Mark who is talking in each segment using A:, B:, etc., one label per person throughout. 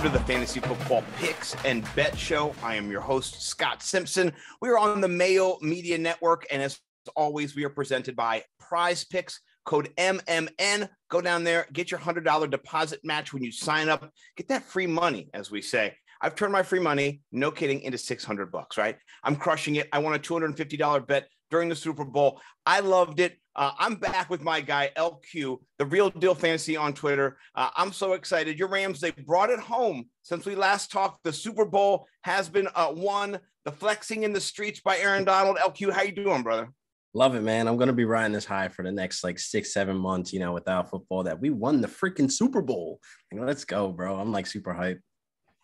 A: to the Fantasy Football Picks and Bet Show. I am your host, Scott Simpson. We are on the Mayo Media Network, and as always, we are presented by Prize Picks. Code MMN. Go down there, get your $100 deposit match when you sign up. Get that free money, as we say. I've turned my free money, no kidding, into $600, right? I'm crushing it. I won a $250 bet during the Super Bowl. I loved it. I'm back with my guy, LQ, the Real Deal Fantasy on Twitter. I'm so excited. Your Rams, they brought it home since we last talked. The Super Bowl has been won. The flexing in the streets by Aaron Donald. LQ, how you doing, brother?
B: Love it, man. I'm going to be riding this high for the next 6-7 months, without football, that we won the freaking Super Bowl. Let's go, bro. I'm super hyped.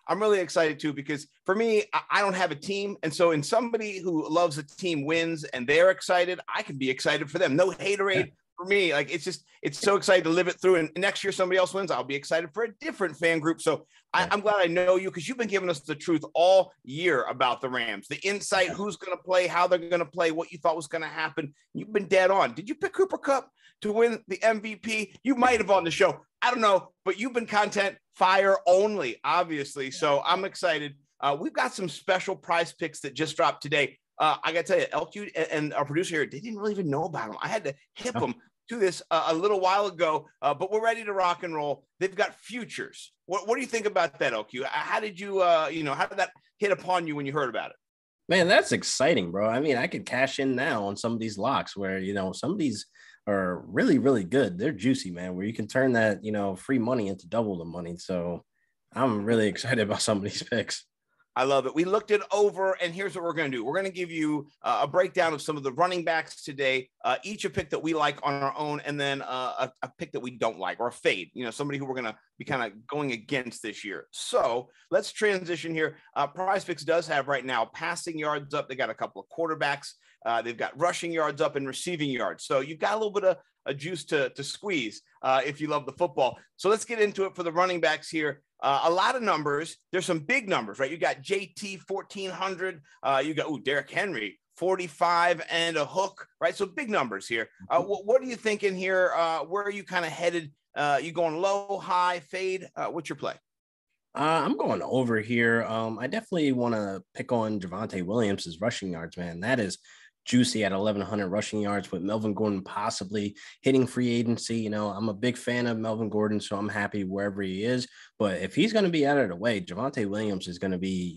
A: I'm really excited too, because for me, I don't have a team. And so in somebody who loves a team wins and they're excited, I can be excited for them. No haterade for me. It's so exciting to live it through. And next year, somebody else wins, I'll be excited for a different fan group. So I'm glad I know you, because you've been giving us the truth all year about the Rams, the insight, who's going to play, how they're going to play, what you thought was going to happen. You've been dead on. Did you pick Cooper Kupp to win the MVP? You might have on the show. I don't know, but you've been content fire only, obviously. So I'm excited. We've got some special prize picks that just dropped today. I got to tell you, LQ and our producer here, they didn't really even know about them. I had to hip them to this a little while ago, but we're ready to rock and roll. They've got futures. What do you think about that, LQ? How did you, how did that hit upon you when you heard about it?
B: Man, that's exciting, bro. I mean, I could cash in now on some of these locks where, some of these are really, really good. They're juicy, man, where you can turn that, free money into double the money. So I'm really excited about some of these picks.
A: I love it. We looked it over, and here's what we're going to do. We're going to give you a breakdown of some of the running backs today, each a pick that we like on our own, and then a pick that we don't like, or a fade, somebody who we're going to be kind of going against this year. So let's transition here. Prize Picks does have right now passing yards up. They got a couple of quarterbacks. They've got rushing yards up and receiving yards. So you've got a little bit of a juice to squeeze if you love the football. So let's get into it for the running backs here. A lot of numbers. There's some big numbers, right? You got JT 1,400. You got Derrick Henry 45 and a hook, right? So big numbers here. What are you thinking here? Where are you kind of headed? You going low, high, fade? What's your play?
B: I'm going over here. I definitely want to pick on Javonte Williams' rushing yards, man. That is juicy at 1,100 rushing yards, with Melvin Gordon possibly hitting free agency. I'm a big fan of Melvin Gordon, so I'm happy wherever he is. But if he's going to be out of the way, Javonte Williams is going to be,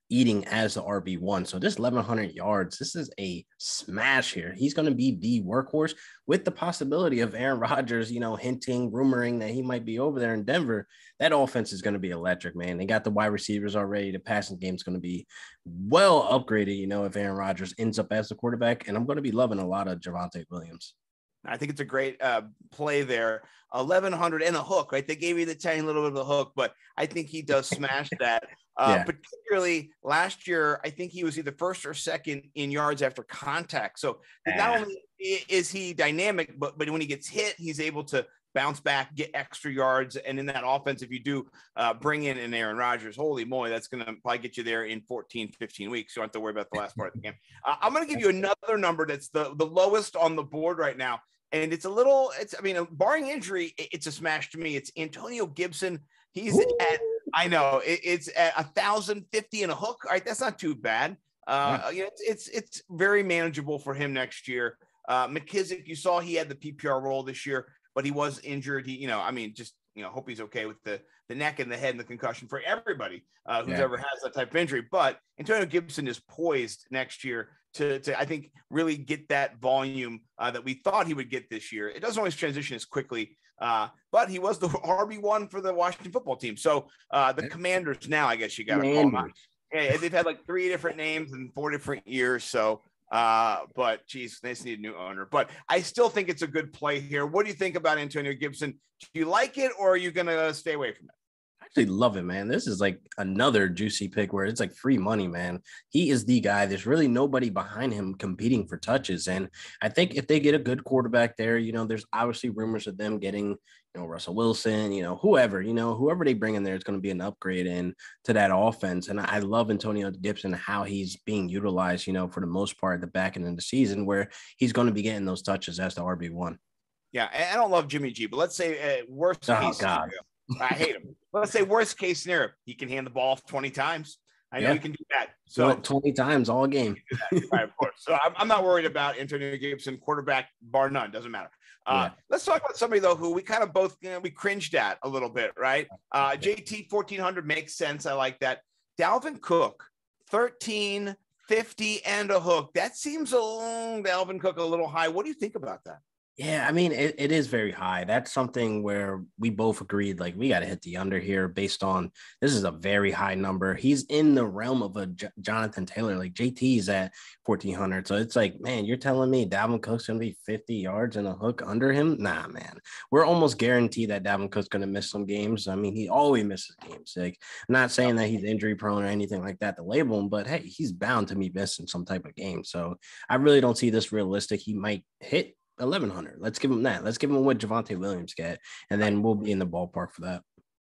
B: eating as the RB1. So this 1,100 yards, this is a smash here. He's going to be the workhorse, with the possibility of Aaron Rodgers, hinting, rumoring that he might be over there in Denver. That offense is going to be electric, man. They got the wide receivers already. The passing game is going to be well upgraded, if Aaron Rodgers ends up as the quarterback. And I'm going to be loving a lot of Javonte Williams.
A: I think it's a great play there. 1,100 and a hook, right? They gave you the tiny little bit of the hook, but I think he does smash that. Particularly last year, I think he was either first or second in yards after contact. So not only is he dynamic, but when he gets hit, he's able to bounce back, get extra yards. And in that offense, if you do bring in an Aaron Rodgers, holy moly, that's going to probably get you there in 14, 15 weeks. You don't have to worry about the last part of the game. I'm going to give you another number that's the lowest on the board right now. And barring injury, it's a smash to me. It's Antonio Gibson. He's it's at 1,050 and a hook. All right, that's not too bad. It's very manageable for him next year. McKissick, you saw he had the PPR role this year, but he was injured. Hope he's okay with the neck and the head and the concussion for everybody who's ever has that type of injury. But Antonio Gibson is poised next year to I think, really get that volume that we thought he would get this year. It doesn't always transition as quickly, but he was the RB1 for the Washington football team. So the Commanders now, I guess you got to call them out. Yeah, they've had 3 different names in 4 different years. So, but geez, they just need a new owner. But I still think it's a good play here. What do you think about Antonio Gibson? Do you like it, or are you going to stay away from it?
B: Actually love it, man. This is another juicy pick where it's free money, man. He is the guy. There's really nobody behind him competing for touches. And I think if they get a good quarterback there, there's obviously rumors of them getting, Russell Wilson, whoever they bring in there is going to be an upgrade in to that offense. And I love Antonio Gibson, how he's being utilized, for the most part at the back end of the season, where he's going to be getting those touches as the RB1.
A: Yeah. I don't love Jimmy G, but let's say worst case.
B: God.
A: I hate him. Let's say worst case scenario, he can hand the ball 20 times. I know he can do that. So
B: 20 times all game.
A: Right, of course. So I'm not worried about Antonio Gibson, quarterback, bar none. Doesn't matter. Let's talk about somebody, though, who we kind of both we cringed at a little bit, right? JT 1400 makes sense. I like that. Dalvin Cook, 1350 and a hook. That seems Dalvin Cook a little high. What do you think about that?
B: Yeah, I mean, it is very high. That's something where we both agreed, like, we got to hit the under here based on this is a very high number. He's in the realm of a Jonathan Taylor, like JT's at 1400. So it's like, man, you're telling me Dalvin Cook's going to be 50 yards and a hook under him? Nah, man. We're almost guaranteed that Dalvin Cook's going to miss some games. I mean, he always misses games. Like, I'm not saying that he's injury prone or anything like that to label him, but hey, he's bound to be missing some type of game. So I really don't see this realistic. He might hit 1100. Let's give him that. Let's give him what Javonte Williams get, and then we'll be in the ballpark for that.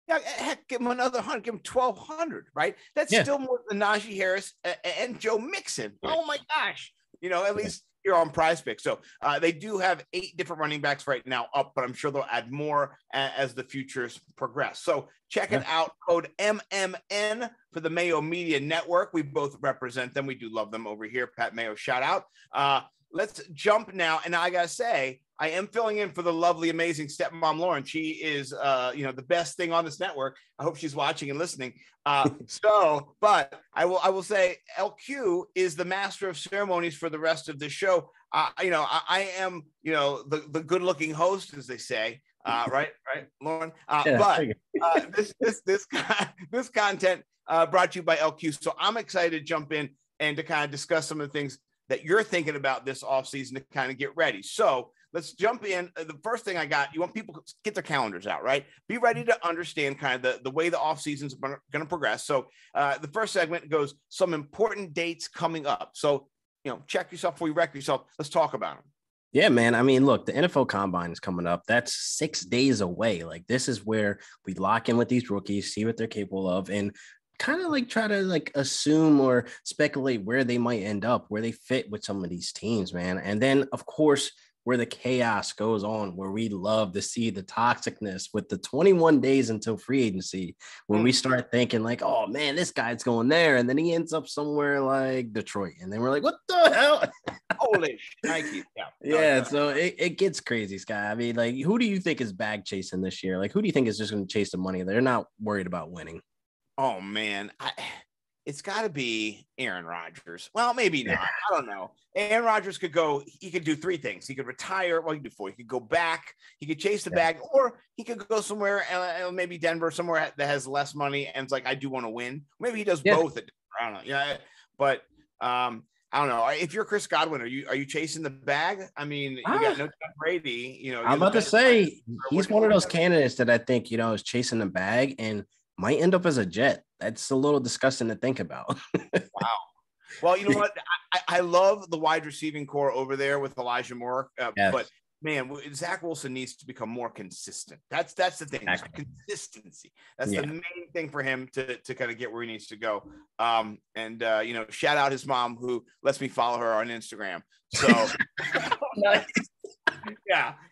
A: Yeah, heck, give him another 100. Give him 1200. Right? That's still more than Najee Harris and Joe Mixon. Oh my gosh! At least you're on Prize Picks. So they do have 8 different running backs right now up, but I'm sure they'll add more as the futures progress. So check it out. Code MMN for the Mayo Media Network. We both represent them. We do love them over here. Pat Mayo, shout out. Let's jump now. And I got to say, I am filling in for the lovely, amazing stepmom, Lauren. She is, the best thing on this network. I hope she's watching and listening. But I will say LQ is the master of ceremonies for the rest of the show. I am, the good looking host, as they say. Right, Lauren. But this content brought to you by LQ. So I'm excited to jump in and to kind of discuss some of the things that you're thinking about this offseason to kind of get ready. So let's jump in. The first thing I got, you want people to get their calendars out, right? Be ready to understand kind of the way the offseason is going to progress. So the first segment goes some important dates coming up. So, check yourself before you wreck yourself. Let's talk about them.
B: Yeah, man. I mean, look, the NFL Combine is coming up. That's 6 days away. Like, this is where we lock in with these rookies, see what they're capable of, and kind of like try to like assume or speculate where they might end up, where they fit with some of these teams, man. And then, of course, where the chaos goes on, where we love to see the toxicness with the 21 days until free agency, when we start thinking like, oh man, this guy's going there. And then he ends up somewhere like Detroit. And then we're like, what the hell?
A: Holy Nike.
B: Yeah. So it gets crazy, Sky. I mean, like, who do you think is bag chasing this year? Like, who do you think is just going to chase the money? They're not worried about winning.
A: Oh man, it's got to be Aaron Rodgers. Well, maybe not. I don't know. Aaron Rodgers could go. He could do 3 things. He could retire. Well, he could do 4. He could go back. He could chase the bag, or he could go somewhere, maybe Denver, somewhere that has less money, and it's like, I do want to win. Maybe he does both. I don't know. Yeah, but I don't know. If you're Chris Godwin, are you chasing the bag? I mean, you got no Tom Brady.
B: I'm about to say he's one of those candidates that I think is chasing the bag and might end up as a Jet. That's a little disgusting to think about.
A: Wow. Well, you know what? I love the wide receiving core over there with Elijah Moore, but man, Zach Wilson needs to become more consistent. That's the thing. Exactly. Consistency. That's the main thing for him to kind of get where he needs to go. Shout out his mom who lets me follow her on Instagram. So nice.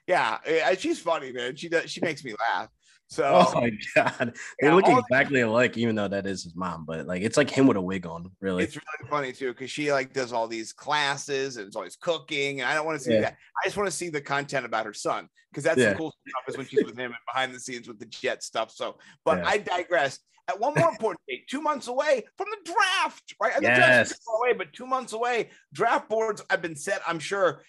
A: Yeah. She's funny, man. She makes me laugh. So,
B: oh my God, they look exactly alike, even though that is his mom. But like, it's like him with a wig on. Really,
A: it's really funny too because she like does all these classes and it's always cooking, and I don't want to see that. I just want to see the content about her son because that's the cool stuff is when she's with him and behind the scenes with the Jet stuff. So, but I digress. At one more important date, 2 months away from the draft, right? The draft is far away, but 2 months away. Draft boards have been set, I'm sure,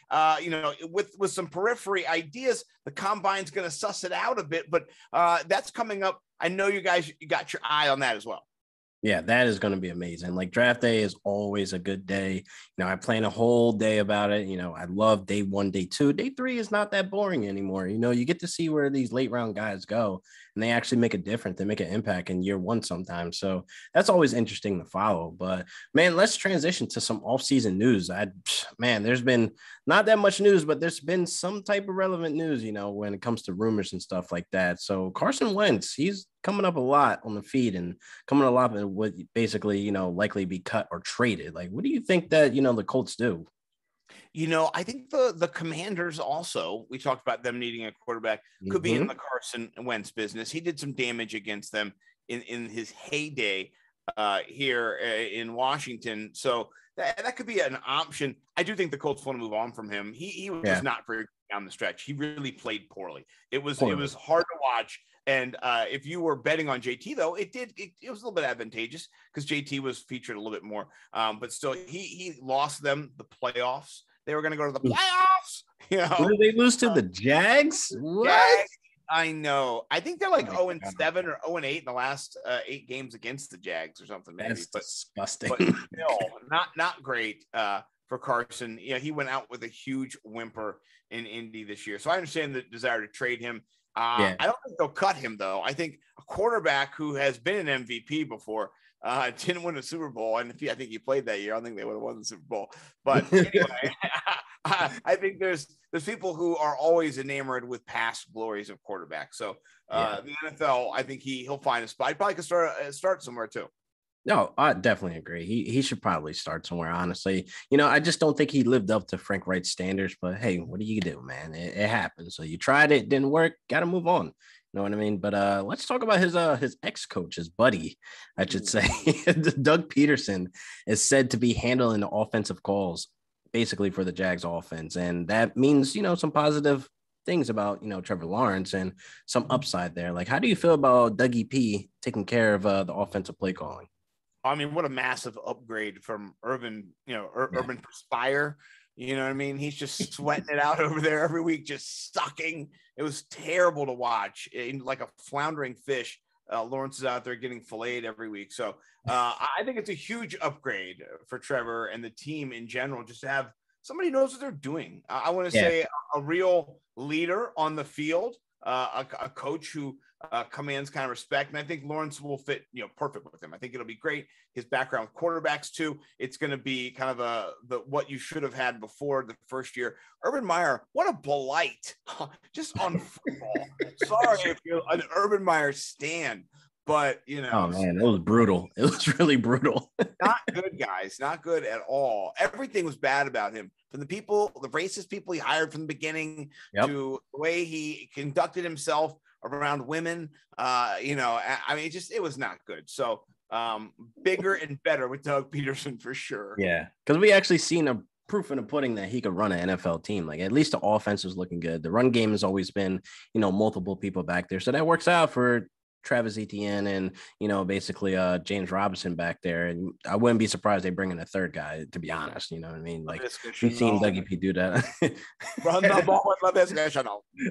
A: with some periphery ideas. The Combine's going to suss it out a bit, but that's coming up. I know you guys got your eye on that as well.
B: Yeah, that is going to be amazing. Like, draft day is always a good day. I plan a whole day about it. I love day 1, day 2. Day 3 is not that boring anymore. You get to see where these late round guys go and they actually make a difference. They make an impact in year 1 sometimes. So that's always interesting to follow. But man, let's transition to some off-season news. There's been not that much news, but there's been some type of relevant news, when it comes to rumors and stuff like that. So Carson Wentz, he's coming up a lot on the feed and coming a lot would basically, likely be cut or traded. Like, what do you think that, the Colts do?
A: I think the Commanders also, we talked about them needing a quarterback, could be in the Carson Wentz business. He did some damage against them in his heyday here in Washington. So that could be an option. I do think the Colts want to move on from him. He was just not very good down the stretch. He really played poorly. It was hard to watch. And if you were betting on JT, though, it was a little bit advantageous because JT was featured a little bit more. But still, he lost them the playoffs. They were going to go to the playoffs.
B: Who did they lose to? The Jags? What?
A: Jags. I know. I think they're like 0-7 or 0-8 in the last 8 games against the Jags or something. Maybe.
B: That's disgusting.
A: But still, not great for Carson. He went out with a huge whimper in Indy this year. So I understand the desire to trade him. I don't think they'll cut him, though. I think a quarterback who has been an MVP before didn't win a Super Bowl. And I think he played that year. I don't think they would have won the Super Bowl. But anyway, I think there's people who are always enamored with past glories of quarterbacks. So the NFL, I think he'll find a spot. He probably could start somewhere too.
B: No, I definitely agree. He should probably start somewhere, honestly. I just don't think he lived up to Frank Wright's standards, but hey, what do you do, man? It happens. So you tried it, didn't work, got to move on. You know what I mean? But let's talk about his ex-coach, his buddy, I should say. Doug Peterson is said to be handling the offensive calls basically for the Jags offense. And that means, some positive things about, Trevor Lawrence and some upside there. Like, how do you feel about Dougie P taking care of the offensive play calling?
A: I mean, what a massive upgrade from Urban Perspire. You know what I mean? He's just sweating it out over there every week, just sucking. It was terrible to watch. Like a floundering fish. Lawrence is out there getting filleted every week. So I think it's a huge upgrade for Trevor and the team in general, just to have somebody who knows what they're doing. I want to say a real leader on the field, a coach who commands kind of respect. And I think Lawrence will fit, perfect with him. I think it'll be great. His background with quarterbacks too. It's going to be kind of what you should have had before the first year. Urban Meyer, what a blight just on football. Sorry if you're an Urban Meyer stan, but
B: oh man, it was brutal. It was really brutal.
A: Not good, guys. Not good at all. Everything was bad about him. From the racist people he hired from the beginning to the way he conducted himself around women. I mean, it was not good. So bigger and better with Doug Peterson for sure.
B: Yeah, because we actually seen a proof in the pudding that he could run an NFL team. Like, at least the offense was looking good. The run game has always been, multiple people back there. So that works out for Travis Etienne and, basically James Robinson back there. And I wouldn't be surprised they bring in a third guy, to be honest. You know what I mean? Like, we've seen Dougie P do that.
A: Run the ball with discussion.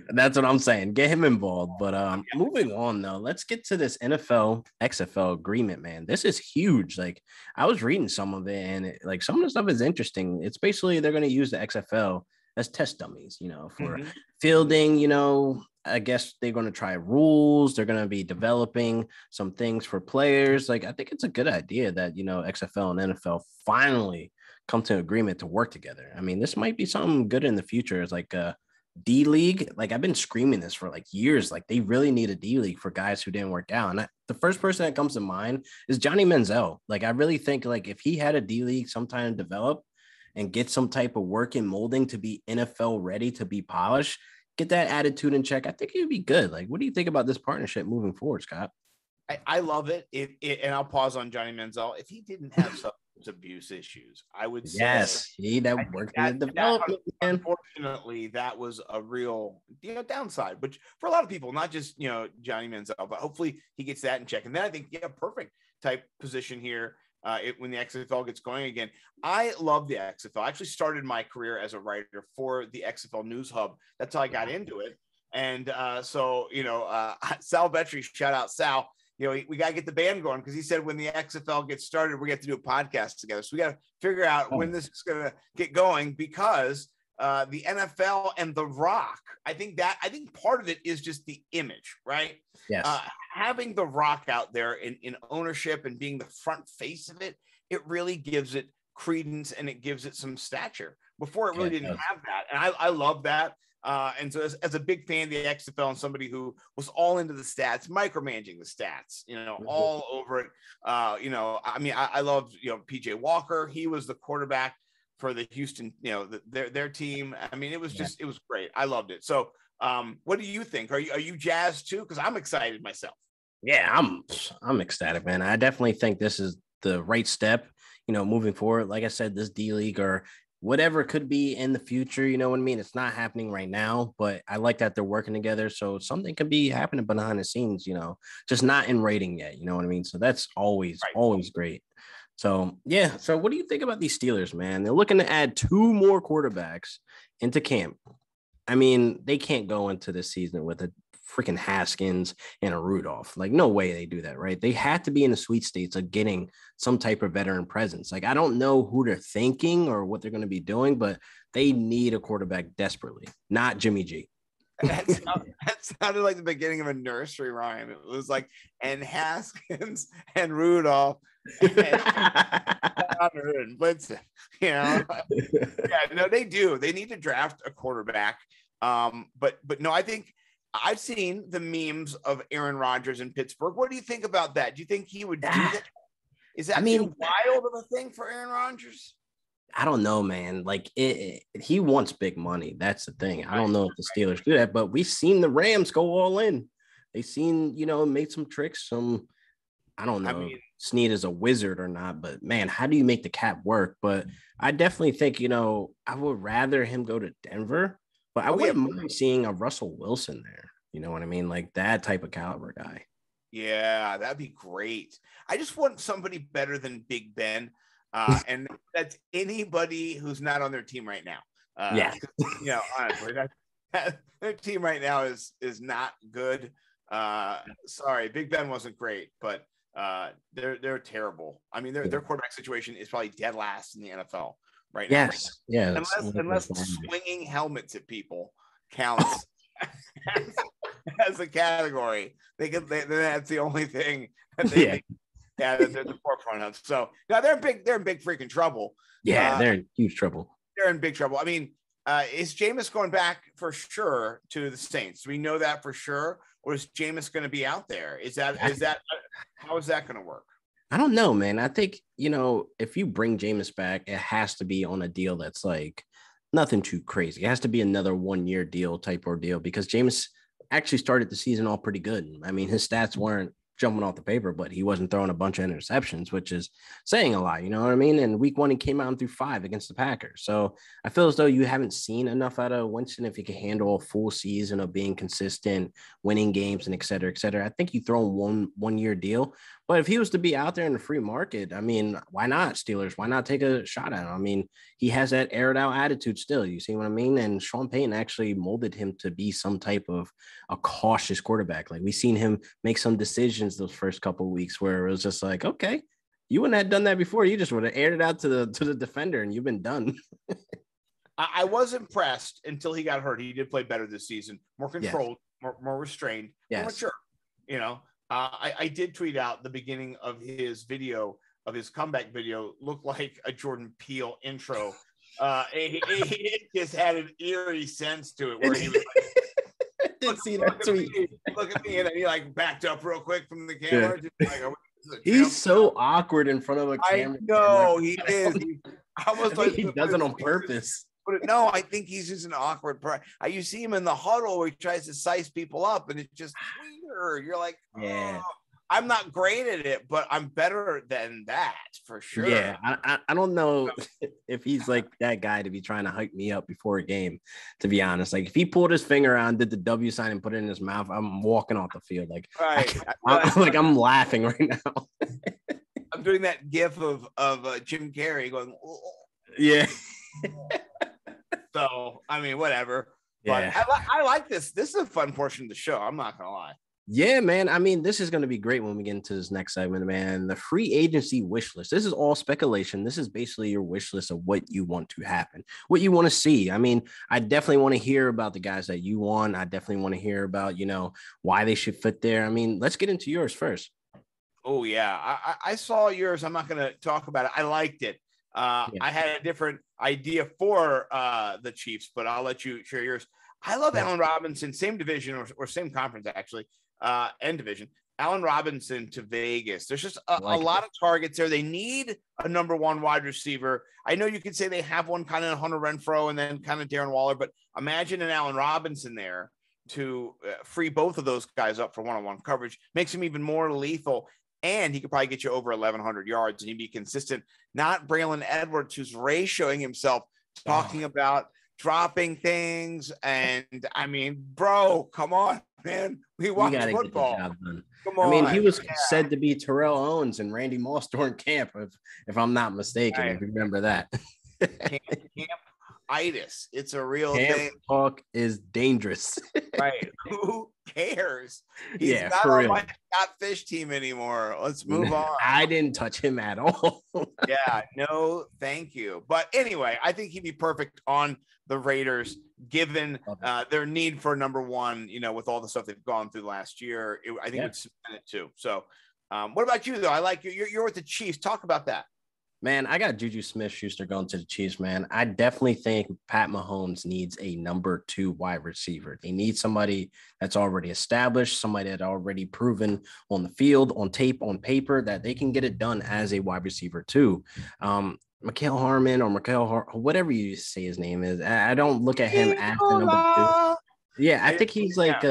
B: That's what I'm saying. Get him involved. But moving on, though, let's get to this NFL XFL agreement, man. This is huge. Like, I was reading some of it, and some of the stuff is interesting. It's basically they're going to use the XFL as test dummies, for fielding, I guess they're going to try rules. They're going to be developing some things for players. Like, I think it's a good idea that, XFL and NFL finally come to an agreement to work together. I mean, this might be something good in the future. It's like a D League. Like, I've been screaming this for years. Like, they really need a D League for guys who didn't work out. And the first person that comes to mind is Johnny Manziel. Like, I really think if he had a D League sometime to develop and get some type of work and molding to be NFL ready, to be polished, get that attitude in check, I think it would be good. Like, what do you think about this partnership moving forward, Scott?
A: I love it. And I'll pause on Johnny Manziel. If he didn't have substance abuse issues, I would say
B: that worked in the development.
A: Unfortunately, that was a real downside, which for a lot of people, not just Johnny Manziel, but hopefully he gets that in check. And then I think perfect type position here. When the XFL gets going again. I love the XFL. I actually started my career as a writer for the XFL News Hub. That's how I got into it. And Sal Vetri, shout out Sal, we got to get the band going because he said when the XFL gets started, we get to do a podcast together. So we got to figure out when this is going to get going because the NFL and The Rock, I think part of it is just the image, right?
B: Yes.
A: Having The Rock out there in ownership and being the front face of it, it really gives it credence and it gives it some stature. Before it really didn't have that. And I love that. And so as a big fan of the XFL and somebody who was all into the stats, micromanaging the stats, all over it. I mean, I love, PJ Walker. He was the quarterback for the Houston, their team. I mean, it was it was great. I loved it. So, what do you think? Are you jazzed too? Because I'm excited myself.
B: Yeah, I'm ecstatic, man. I definitely think this is the right step, moving forward. Like I said, this D League or whatever could be in the future, you know what I mean? It's not happening right now, but I like that they're working together. So something could be happening behind the scenes, just not in writing yet. You know what I mean? So that's always great. So, yeah. So what do you think about these Steelers, man? They're looking to add 2 more quarterbacks into camp. I mean, they can't go into this season with a freaking Haskins and a Rudolph. Like, no way they do that, right? They had to be in the sweet states of getting some type of veteran presence. Like, I don't know who they're thinking or what they're going to be doing, but they need a quarterback desperately, not Jimmy G.
A: That sounded like the beginning of a nursery rhyme. It was like, and Haskins and Rudolph and Blitzen, Yeah, no, they do. They need to draft a quarterback. But no, I think I've seen the memes of Aaron Rodgers in Pittsburgh. What do you think about that? Do you think he would do that? Is that too wild of a thing for Aaron Rodgers?
B: I don't know, man. Like he wants big money. That's the thing. I don't know if the Steelers do that, but we've seen the Rams go all in. They've seen, made some tricks. I don't know if Snead is a wizard or not, but man, how do you make the cap work? But I definitely think, I would rather him go to Denver, but I wouldn't mind seeing a Russell Wilson there. You know what I mean? Like that type of caliber guy.
A: Yeah, that'd be great. I just want somebody better than Big Ben. And that's anybody who's not on their team right now. Honestly, their team right now is not good. Sorry, Big Ben wasn't great, but they're terrible. I mean, their quarterback situation is probably dead last in the NFL right now.
B: Yes, yeah.
A: Unless swinging helmets at people counts as a category, that's the only thing that they. Yeah, they're the forefront of. So now they're in big freaking trouble.
B: Yeah, they're in huge trouble.
A: They're in big trouble. I mean, is Jameis going back for sure to the Saints? Do we know that for sure, or is Jameis going to be out there? Is that how is that going to work?
B: I don't know, man. I think if you bring Jameis back, it has to be on a deal that's like nothing too crazy. It has to be another 1-year deal type ordeal because Jameis actually started the season all pretty good. I mean, his stats weren't jumping off the paper, but he wasn't throwing a bunch of interceptions, which is saying a lot, you know what I mean? And week 1, he came out and threw 5 against the Packers. So I feel as though you haven't seen enough out of Winston if he can handle a full season of being consistent, winning games, and et cetera, et cetera. I think you throw in one-year deal. But if he was to be out there in the free market, I mean, why not, Steelers? Why not take a shot at him? I mean, he has that aired out attitude still. You see what I mean? And Sean Payton actually molded him to be some type of a cautious quarterback. Like we've seen him make some decisions those first couple of weeks where it was just like, okay, you wouldn't have done that before. You just would have aired it out to the defender and you've been done.
A: I was impressed until he got hurt. He did play better this season, more controlled, more restrained, more mature, I did tweet out the beginning of his video, of his comeback video, looked like a Jordan Peele intro. It just had an eerie sense to it where he was like,
B: did see that tweet.
A: Look at me, and then he like backed up real quick from the camera.
B: Yeah. Just like, he's so awkward in front of a camera.
A: I know he is.
B: He does it on purpose.
A: But no, I think he's just an awkward person. You see him in the huddle where he tries to size people up, and it's just weird. You're like, I'm not great at it, but I'm better than that for sure.
B: Yeah, I don't know if he's like that guy to be trying to hype me up before a game, to be honest. Like if he pulled his finger out and did the W sign and put it in his mouth, I'm walking off the field. Like, I'm laughing right now.
A: I'm doing that gif of Jim Carrey going, oh.
B: Yeah.
A: So, I mean, whatever. But I like this. This is a fun portion of the show. I'm not going to lie.
B: Yeah, man. I mean, this is going to be great when we get into this next segment, man. The free agency wish list. This is all speculation. This is basically your wish list of what you want to happen, what you want to see. I mean, I definitely want to hear about the guys that you want. I definitely want to hear about, why they should fit there. I mean, let's get into yours first.
A: Oh, yeah. I saw yours. I'm not going to talk about it. I liked it. I had a different idea for the Chiefs, but I'll let you share yours. I love Allen Robinson, same division or same conference, actually, and division. Allen Robinson to Vegas. There's just a lot of targets there. They need a number one wide receiver. I know you could say they have one kind of Hunter Renfrow and then kind of Darren Waller, but imagine an Allen Robinson there to free both of those guys up for one-on-one coverage. Makes him even more lethal, and he could probably get you over 1,100 yards and he'd be consistent. Not Braylon Edwards, who's ratioing himself, talking about dropping things. And I mean, bro, come on, man. We watch football.
B: Come on. I mean, he was said to be Terrell Owens and Randy Moss during camp, if I'm not mistaken. Right. If you remember that.
A: Camp-itis. It's a real
B: camp
A: thing.
B: Talk is dangerous.
A: Right. Who cares? He's not on my Scott Fish team anymore. Let's move on.
B: I didn't touch him at all.
A: Yeah, no, thank you. But anyway, I think he'd be perfect on the Raiders, given their need for number one, with all the stuff they've gone through last year. I think it would cement it too. So what about you, though? I like you. You're with the Chiefs. Talk about that.
B: Man, I got Juju Smith-Schuster going to the Chiefs, man. I definitely think Pat Mahomes needs a number 2 wide receiver. They need somebody that's already established, somebody that already proven on the field, on tape, on paper, that they can get it done as a wide receiver too. Mikael Harmon or whatever you say his name is. I don't look at him as the number 2. Yeah, I think he's like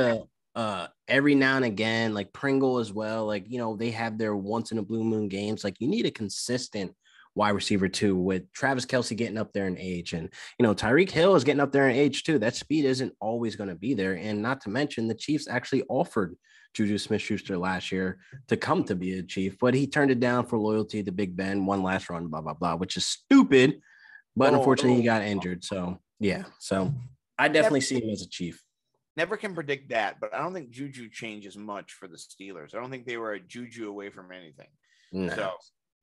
B: every now and again, like Pringle as well. Like, they have their once in a blue moon games. Like, you need a consistent wide receiver too, with Travis Kelce getting up there in age. And, Tyreek Hill is getting up there in age too. That speed isn't always going to be there. And not to mention, the Chiefs actually offered Juju Smith-Schuster last year to come to be a Chief, but he turned it down for loyalty to Big Ben, one last run, blah, blah, blah, which is stupid. But unfortunately, he got injured. So, yeah. So I definitely see him as a Chief.
A: Never can predict that, but I don't think Juju changes much for the Steelers. I don't think they were a Juju away from anything. No. So,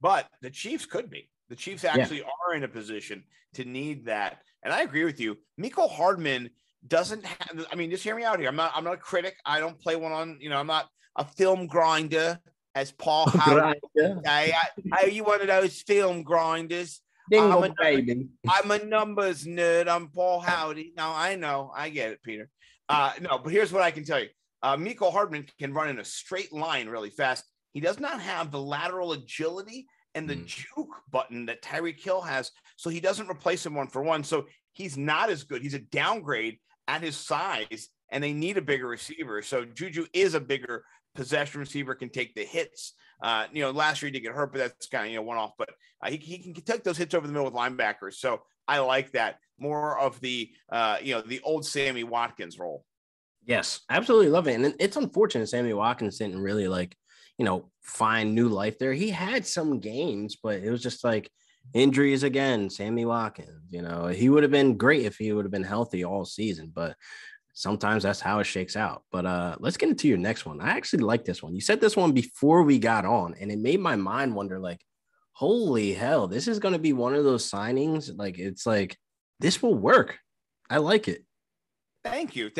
A: but the Chiefs could be. The Chiefs actually are in a position to need that. And I agree with you. Mecole Hardman doesn't have, just hear me out here. I'm not a critic. I don't play one on, I'm not a film grinder as Paul Howard. Are you one of those film grinders? I'm a numbers nerd. I'm Paul Howdy. No, I know. I get it, Peter. No, but here's what I can tell you. Mecole Hardman can run in a straight line really fast. He does not have the lateral agility and the juke button that Tyreek Hill has, so he doesn't replace him 1-for-1. So he's not as good. He's a downgrade at his size, and they need a bigger receiver. So Juju is a bigger possession receiver, can take the hits. Last year he did get hurt, but that's kind of, one-off. But he can take those hits over the middle with linebackers. So I like that. More of the, the old Sammy Watkins role.
B: Yes, absolutely love it. And it's unfortunate Sammy Watkins didn't really find new life there. He had some games, but it was just like injuries again. Sammy Watkins, he would have been great if he would have been healthy all season, but sometimes that's how it shakes out. But let's get into your next one. I actually like this one. You said this one before we got on, and it made my mind wonder, like, holy hell, this is going to be one of those signings. It's like, this will work. I like it.
A: Thank you.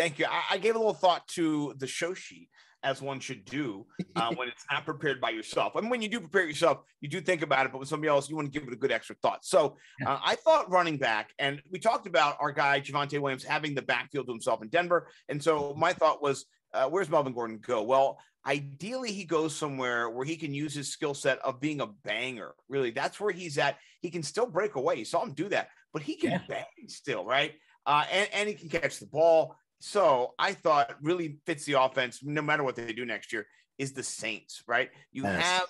A: I gave a little thought to the show sheet, as one should do when it's not prepared by yourself. When you do prepare yourself, you do think about it, but with somebody else, you want to give it a good extra thought. So I thought running back, and we talked about our guy, Javonte Williams, having the backfield to himself in Denver. And so my thought was, where's Melvin Gordon go? Well, ideally he goes somewhere where he can use his skill set of being a banger. Really, that's where he's at. He can still break away. You saw him do that, but he can bang still, right? And he can catch the ball. So I thought really fits the offense, no matter what they do next year, is the Saints, right? You have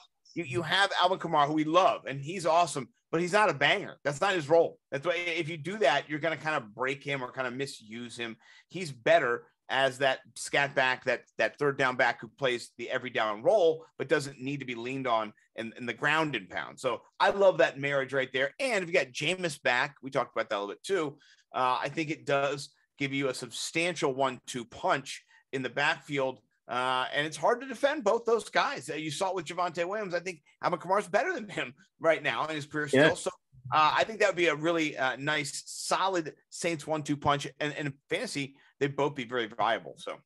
A: Alvin Kamara, who we love, and he's awesome, but he's not a banger. That's not his role. That's why if you do that, you're going to kind of break him or kind of misuse him. He's better as that scat back, that third down back who plays the every down role, but doesn't need to be leaned on in the ground and pound. So I love that marriage right there. And if you got Jameis back, we talked about that a little bit too. I think it does give you a substantial 1-2 punch in the backfield. And it's hard to defend both those guys. You saw it with Javonte Williams. I think Alvin Kamara's better than him right now in his career still. So I think that would be a really nice, solid Saints 1-2 punch. And in fantasy, they'd both be very viable. So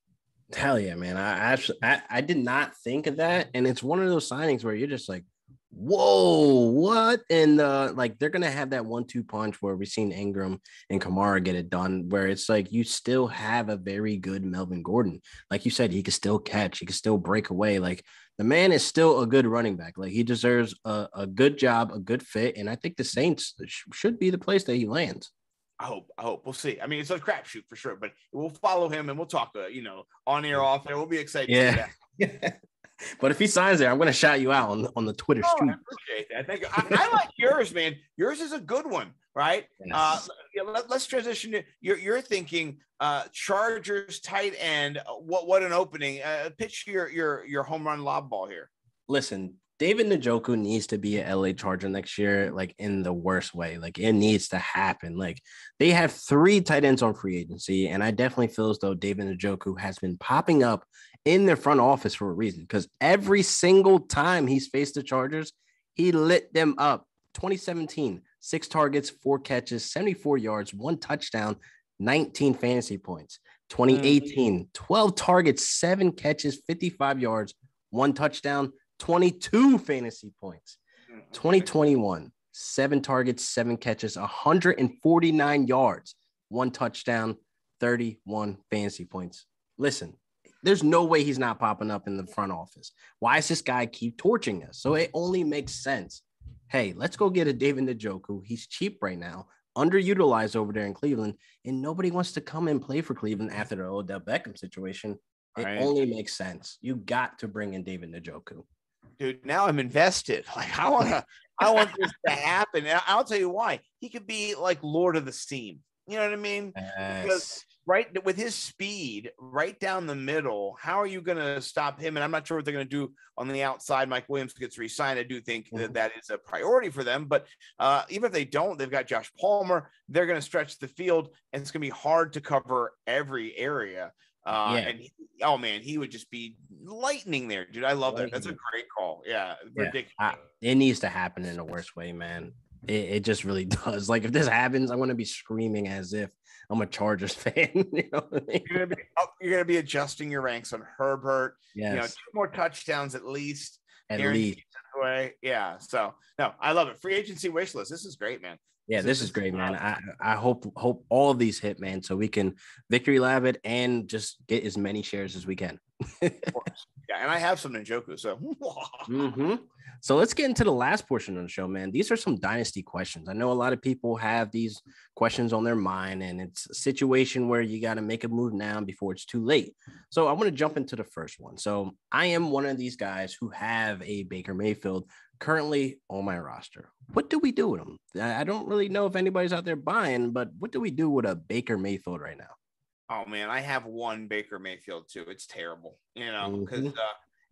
B: hell yeah, man. I did not think of that. And it's one of those signings where you're just like, Whoa, what? And like they're gonna have that 1-2 punch where we've seen Ingram and Kamara get it done, where it's like you still have a very good Melvin Gordon. Like you said, he can still catch, he can still break away. Like the man is still a good running back. Like he deserves a good job, a good fit. And I think the Saints should be the place that he lands.
A: I hope. We'll see. I mean, it's a crapshoot for sure, but we'll follow him and we'll talk, on air, off air. We'll be excited to see that.
B: But if he signs there, I'm going to shout you out on the Twitter street.
A: I appreciate that. Thank you. I like yours, man. Yours is a good one, right? Yes. Let's transition to you're thinking Chargers tight end. What an opening. Pitch your home run lob ball here.
B: Listen, David Njoku needs to be an LA Charger next year, like in the worst way. Like it needs to happen. Like they have 3 tight ends on free agency, and I definitely feel as though David Njoku has been popping up in their front office for a reason, because every single time he's faced the Chargers, he lit them up. 2017, 6 targets, 4 catches, 74 yards, 1 touchdown, 19 fantasy points. 2018, 12 targets, 7 catches, 55 yards, 1 touchdown, 22 fantasy points. 2021, 7 targets, 7 catches, 149 yards, 1 touchdown, 31 fantasy points. Listen, there's no way he's not popping up in the front office. Why does this guy keep torching us? So it only makes sense. Hey, let's go get a David Njoku. He's cheap right now, underutilized over there in Cleveland, and nobody wants to come and play for Cleveland after the Odell Beckham situation. It only makes sense. You got to bring in David Njoku.
A: Dude, now I'm invested. Like I want this to happen. And I'll tell you why. He could be like Lord of the Steam. You know what I mean?
B: Yes.
A: Because right with his speed, right down the middle, how are you going to stop him? And I'm not sure what they're going to do on the outside. Mike Williams gets re-signed. I do think that is a priority for them. But even if they don't, they've got Josh Palmer. They're going to stretch the field, and it's going to be hard to cover every area. And he would just be lightning there, dude. I love that. That's a great call. Yeah, ridiculous.
B: It needs to happen in the worst way, man. It just really does. Like if this happens, I'm going to be screaming as if I'm a Chargers fan. You know what I mean?
A: You're gonna be adjusting your ranks on Herbert.
B: Yes.
A: 2 more touchdowns at least.
B: At least.
A: Way. Yeah. So no, I love it. Free agency wish list. This is great, man.
B: Yeah, this is great, man. I hope all of these hit, man, so we can victory lab it and just get as many shares as we can.
A: Of course. Yeah, and I have some Njoku, so.
B: So let's get into the last portion of the show, man. These are some dynasty questions. I know a lot of people have these questions on their mind, and it's a situation where you got to make a move now before it's too late. So I want to jump into the first one. So I am one of these guys who have a Baker Mayfield currently on my roster. What do we do with him? I don't really know if anybody's out there buying, but what do we do with a Baker Mayfield right now?
A: Oh, man, I have one Baker Mayfield, too. It's terrible, because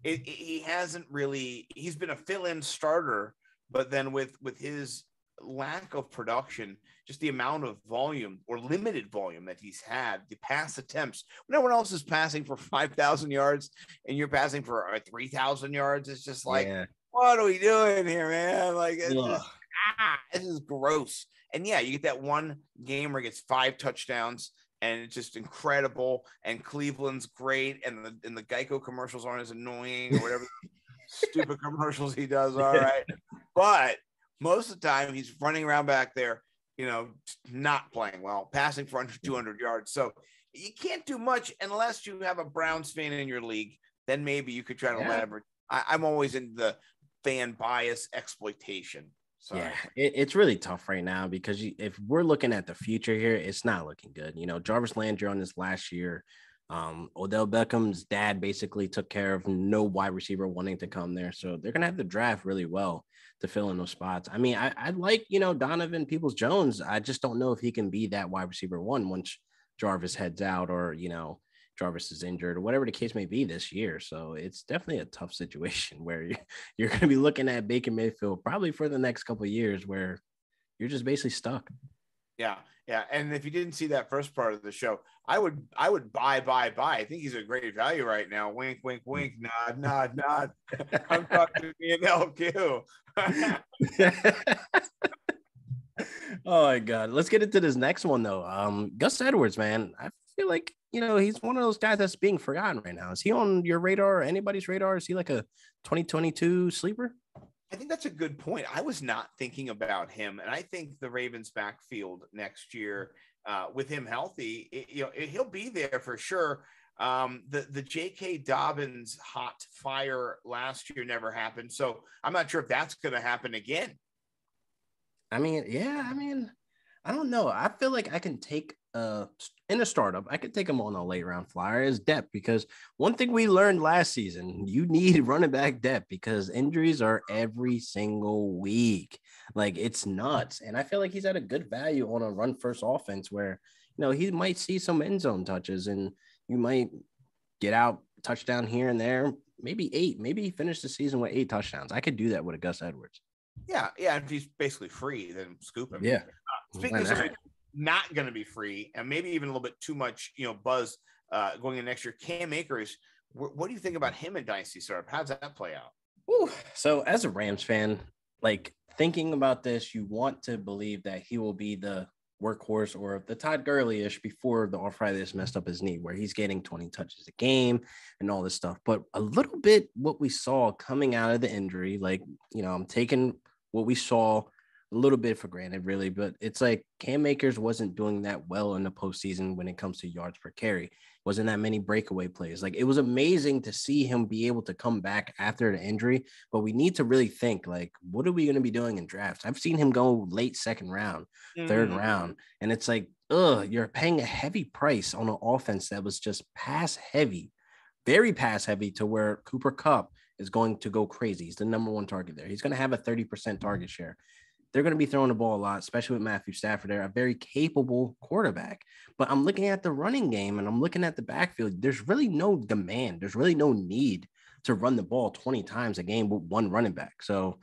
A: he hasn't really – he's been a fill-in starter, but then with his lack of production, just the amount of volume or limited volume that he's had, the pass attempts, when everyone else is passing for 5,000 yards and you're passing for 3,000 yards, it's just like, what are we doing here, man? Like, this is gross. And, yeah, you get that one game where he gets 5 touchdowns, and it's just incredible. And Cleveland's great, and the Geico commercials aren't as annoying or whatever stupid commercials he does. All right, but most of the time he's running around back there, not playing well, passing for under 200 yards. So you can't do much unless you have a Browns fan in your league. Then maybe you could try to leverage. I'm always in the fan bias exploitation. Sorry.
B: Yeah, it's really tough right now because if we're looking at the future here, it's not looking good. Jarvis Landry on this last year, Odell Beckham's dad basically took care of no wide receiver wanting to come there. So they're going to have to draft really well to fill in those spots. I mean, I like, Donovan Peoples-Jones. I just don't know if he can be that wide receiver one once Jarvis heads out or, Jarvis is injured or whatever the case may be this year. So it's definitely a tough situation where you're going to be looking at Baker Mayfield probably for the next couple of years where you're just basically stuck.
A: Yeah. Yeah. And if you didn't see that first part of the show, I would buy. I think he's a great value right now. Wink, wink, wink, nod. Come talk to me in LQ.
B: Oh my God. Let's get into this next one though. Gus Edwards, man. I feel like, he's one of those guys that's being forgotten right now. Is he on your radar or anybody's radar? Is he like a 2022 sleeper?
A: I think that's a good point. I was not thinking about him, and I think the Ravens backfield next year, with him healthy, he'll be there for sure. The J.K. Dobbins hot fire last year never happened, so I'm not sure if that's going to happen again.
B: I mean, I don't know. I feel like I can take in a startup, I could take him on a late round flyer as depth, because one thing we learned last season, you need running back depth because injuries are every single week. Like, it's nuts. And I feel like he's at a good value on a run first offense where, he might see some end zone touches and you might get out touchdown here and there, maybe 8, maybe he finished the season with 8 touchdowns. I could do that with a Gus Edwards.
A: Yeah. If he's basically free, then scoop him.
B: Yeah.
A: Speaking of somebody not going to be free, and maybe even a little bit too much, buzz going in next year, Cam Akers. What do you think about him in Dynasty startup? How does that play out?
B: Ooh, so as a Rams fan, like thinking about this, you want to believe that he will be the workhorse or the Todd Gurley-ish before the arthritis messed up his knee, where he's getting 20 touches a game and all this stuff. But a little bit what we saw coming out of the injury, like, I'm taking what we saw a little bit for granted, really, but it's like Cam Akers wasn't doing that well in the postseason when it comes to yards per carry. Wasn't that many breakaway plays. Like, it was amazing to see him be able to come back after the injury, but we need to really think, like, what are we going to be doing in drafts? I've seen him go late second round, third round, and it's like, you're paying a heavy price on an offense that was just pass heavy, very pass heavy, to where Cooper Kupp is going to go crazy. He's the number 1 target there. He's going to have a 30% target share. They're going to be throwing the ball a lot, especially with Matthew Stafford. They're a very capable quarterback. But I'm looking at the running game and I'm looking at the backfield. There's really no demand. There's really no need to run the ball 20 times a game with one running back. So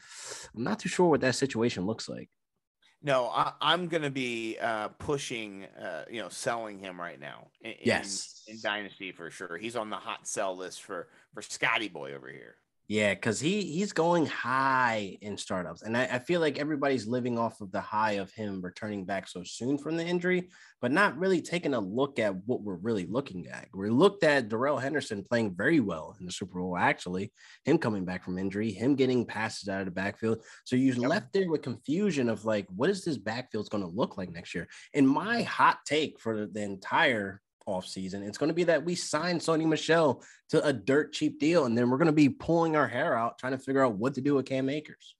B: I'm not too sure what that situation looks like.
A: No, I'm going to be pushing, selling him right now in Dynasty for sure. He's on the hot sell list for Scotty Boy over here.
B: Yeah, because he's going high in startups. And I feel like everybody's living off of the high of him returning back so soon from the injury, but not really taking a look at what we're really looking at. We looked at Darrell Henderson playing very well in the Super Bowl, actually, him coming back from injury, him getting passes out of the backfield. So you're left there with confusion of like, what is this backfield going to look like next year? And my hot take for the entire off season, it's going to be that we signed Sony Michel to a dirt cheap deal, and then we're going to be pulling our hair out trying to figure out what to do with Cam Akers.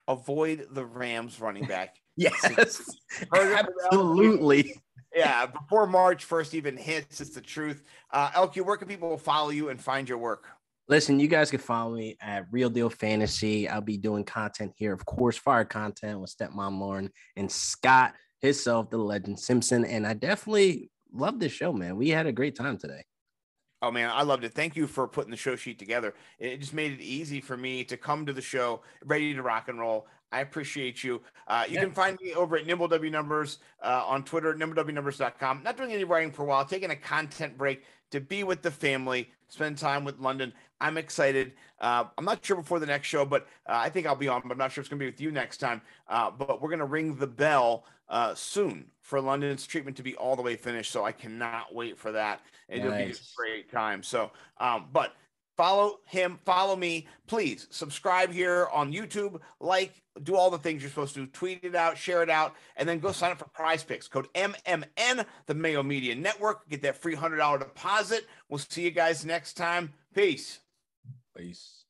A: Avoid the Rams running back.
B: Yes, absolutely.
A: Yeah, before March 1st even hits, it's the truth. LQ, where can people follow you and find your work?
B: Listen, you guys can follow me at Real Deal Fantasy. I'll be doing content here, of course, fire content with Stepmom Lauren and Scott himself, the legend Simpson, and I definitely love this show, man. We had a great time today.
A: Oh, man, I loved it. Thank you for putting the show sheet together. It just made it easy for me to come to the show ready to rock and roll. I appreciate you. You can find me over at NimbleW Numbers on Twitter, nimblewnumbers.com. Not doing any writing for a while, taking a content break to be with the family, spend time with London. I'm excited. I'm not sure before the next show, but I think I'll be on, but I'm not sure it's going to be with you next time. But we're going to ring the bell soon for London's treatment to be all the way finished. So I cannot wait for that. It'll be just a great time. So, but follow him, follow me, please subscribe here on YouTube, do all the things you're supposed to, tweet it out, share it out, and then go sign up for Prize Picks. Code MMN, the Mayo Media Network. Get that free $100 deposit. We'll see you guys next time. Peace.
B: Peace.